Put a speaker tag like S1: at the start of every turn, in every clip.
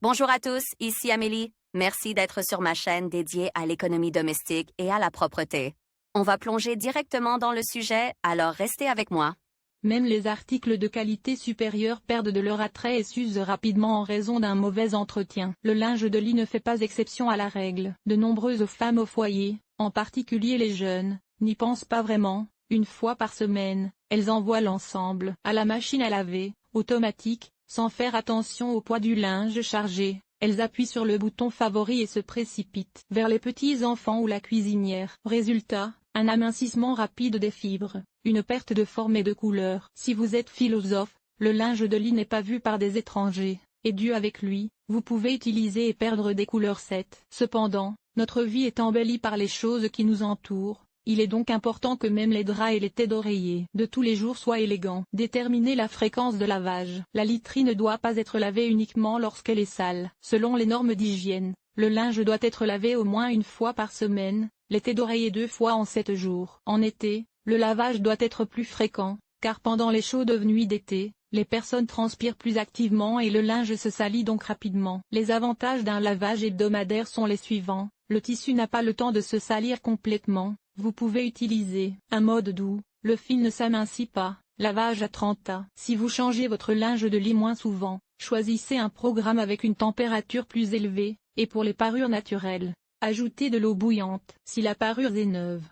S1: Bonjour à tous, ici Amélie. Merci d'être sur ma chaîne dédiée à l'économie domestique et à la propreté. On va plonger directement dans le sujet, alors restez avec moi.
S2: Même les articles de qualité supérieure perdent de leur attrait et s'usent rapidement en raison d'un mauvais entretien. Le linge de lit ne fait pas exception à la règle. De nombreuses femmes au foyer, en particulier les jeunes, n'y pensent pas vraiment. Une fois par semaine, elles envoient l'ensemble à la machine à laver, automatique, sans faire attention au poids du linge chargé. Elles appuient sur le bouton favori et se précipitent vers les petits enfants ou la cuisinière. Résultat, un amincissement rapide des fibres, une perte de forme et de couleur. Si vous êtes philosophe, le linge de lit n'est pas vu par des étrangers, et dû avec lui, vous pouvez utiliser et perdre des couleurs settes. Cependant, notre vie est embellie par les choses qui nous entourent. Il est donc important que même les draps et les têtes d'oreiller de tous les jours soient élégants. Déterminer la fréquence de lavage. La literie ne doit pas être lavée uniquement lorsqu'elle est sale. Selon les normes d'hygiène, le linge doit être lavé au moins une fois par semaine, les têtes d'oreiller 2 fois en 7 jours. En été, le lavage doit être plus fréquent, car pendant les chaudes nuits d'été, les personnes transpirent plus activement et le linge se salit donc rapidement. Les avantages d'un lavage hebdomadaire sont les suivants. Le tissu n'a pas le temps de se salir complètement. Vous pouvez utiliser un mode doux, le fil ne s'amincit pas, lavage à 30°. Si vous changez votre linge de lit moins souvent, choisissez un programme avec une température plus élevée, et pour les parures naturelles, ajoutez de l'eau bouillante. Si la parure est neuve,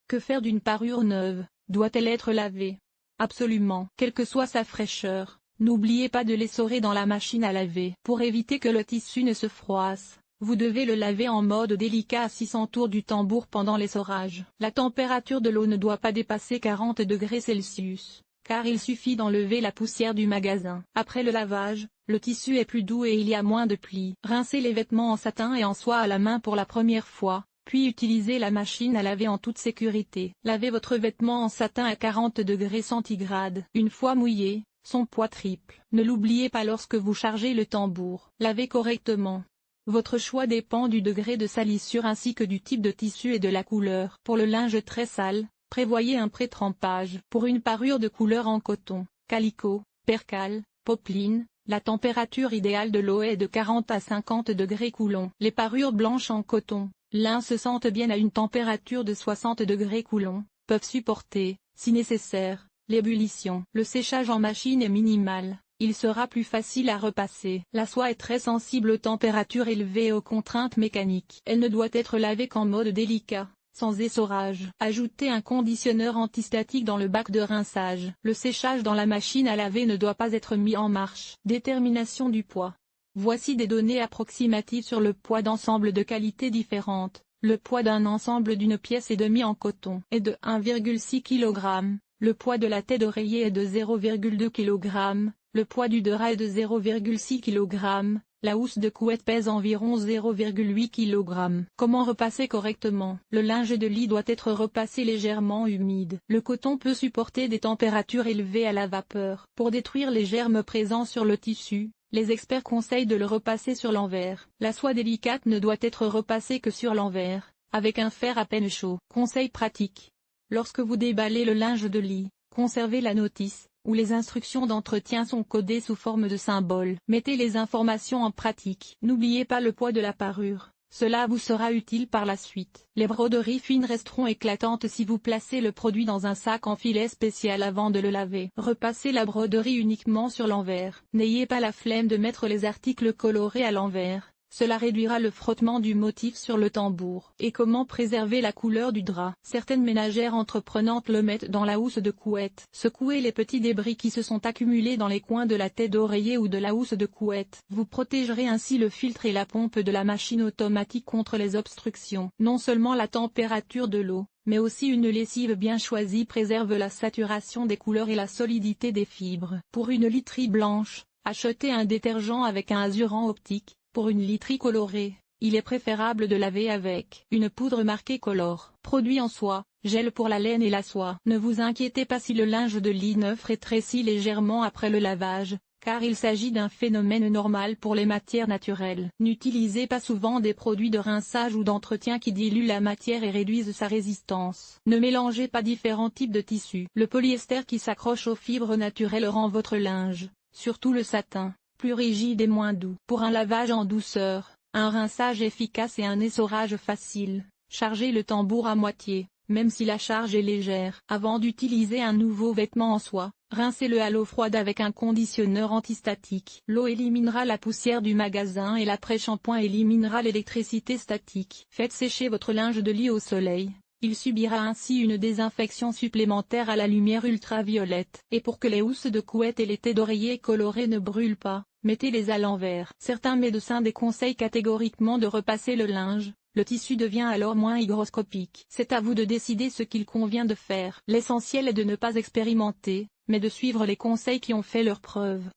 S2: que faire d'une parure neuve? Doit-elle être lavée? Absolument. Quelle que soit sa fraîcheur, n'oubliez pas de l'essorer dans la machine à laver. Pour éviter que le tissu ne se froisse, vous devez le laver en mode délicat à 600 tours du tambour pendant l'essorage. La température de l'eau ne doit pas dépasser 40 degrés Celsius, car il suffit d'enlever la poussière du magasin. Après le lavage, le tissu est plus doux et il y a moins de plis. Rincez les vêtements en satin et en soie à la main pour la première fois, puis utilisez la machine à laver en toute sécurité. Lavez votre vêtement en satin à 40 degrés centigrades. Une fois mouillé, son poids triple. Ne l'oubliez pas lorsque vous chargez le tambour. Lavez correctement. Votre choix dépend du degré de salissure ainsi que du type de tissu et de la couleur. Pour le linge très sale, prévoyez un pré-trempage. Pour une parure de couleur en coton, calicot, percale, popeline, la température idéale de l'eau est de 40 à 50 degrés Coulomb. Les parures blanches en coton, lin se sentent bien à une température de 60 degrés Coulomb, peuvent supporter, si nécessaire, l'ébullition. Le séchage en machine est minimal. Il sera plus facile à repasser. La soie est très sensible aux températures élevées et aux contraintes mécaniques. Elle ne doit être lavée qu'en mode délicat, sans essorage. Ajoutez un conditionneur antistatique dans le bac de rinçage. Le séchage dans la machine à laver ne doit pas être mis en marche. Détermination du poids. Voici des données approximatives sur le poids d'ensembles de qualités différentes. Le poids d'un ensemble d'une pièce et demie en coton est de 1,6 kg. Le poids de la tête d'oreiller est de 0,2 kg. Le poids du drap est de 0,6 kg, la housse de couette pèse environ 0,8 kg. Comment repasser correctement? Le linge de lit doit être repassé légèrement humide. Le coton peut supporter des températures élevées à la vapeur. Pour détruire les germes présents sur le tissu, les experts conseillent de le repasser sur l'envers. La soie délicate ne doit être repassée que sur l'envers, avec un fer à peine chaud. Conseil pratique. Lorsque vous déballez le linge de lit, conservez la notice, où les instructions d'entretien sont codées sous forme de symboles. Mettez les informations en pratique. N'oubliez pas le poids de la parure, cela vous sera utile par la suite. Les broderies fines resteront éclatantes si vous placez le produit dans un sac en filet spécial avant de le laver. Repassez la broderie uniquement sur l'envers. N'ayez pas la flemme de mettre les articles colorés à l'envers. Cela réduira le frottement du motif sur le tambour. Et comment préserver la couleur du drap? Certaines ménagères entreprenantes le mettent dans la housse de couette. Secouez les petits débris qui se sont accumulés dans les coins de la tête d'oreiller ou de la housse de couette. Vous protégerez ainsi le filtre et la pompe de la machine automatique contre les obstructions. Non seulement la température de l'eau, mais aussi une lessive bien choisie préserve la saturation des couleurs et la solidité des fibres. Pour une literie blanche, achetez un détergent avec un azurant optique. Pour une literie colorée, il est préférable de laver avec une poudre marquée Color. Produit en soie, gel pour la laine et la soie. Ne vous inquiétez pas si le linge de lit neuf rétrécit légèrement après le lavage, car il s'agit d'un phénomène normal pour les matières naturelles. N'utilisez pas souvent des produits de rinçage ou d'entretien qui diluent la matière et réduisent sa résistance. Ne mélangez pas différents types de tissus. Le polyester qui s'accroche aux fibres naturelles rend votre linge, surtout le satin, plus rigide et moins doux. Pour un lavage en douceur, un rinçage efficace et un essorage facile, chargez le tambour à moitié, même si la charge est légère. Avant d'utiliser un nouveau vêtement en soie, rincez-le à l'eau froide avec un conditionneur antistatique. L'eau éliminera la poussière du magasin et l'après-shampoing éliminera l'électricité statique. Faites sécher votre linge de lit au soleil. Il subira ainsi une désinfection supplémentaire à la lumière ultraviolette. Et pour que les housses de couette et les têtes d'oreiller colorées ne brûlent pas, mettez-les à l'envers. Certains médecins déconseillent catégoriquement de repasser le linge, le tissu devient alors moins hygroscopique. C'est à vous de décider ce qu'il convient de faire. L'essentiel est de ne pas expérimenter, mais de suivre les conseils qui ont fait leurs preuves.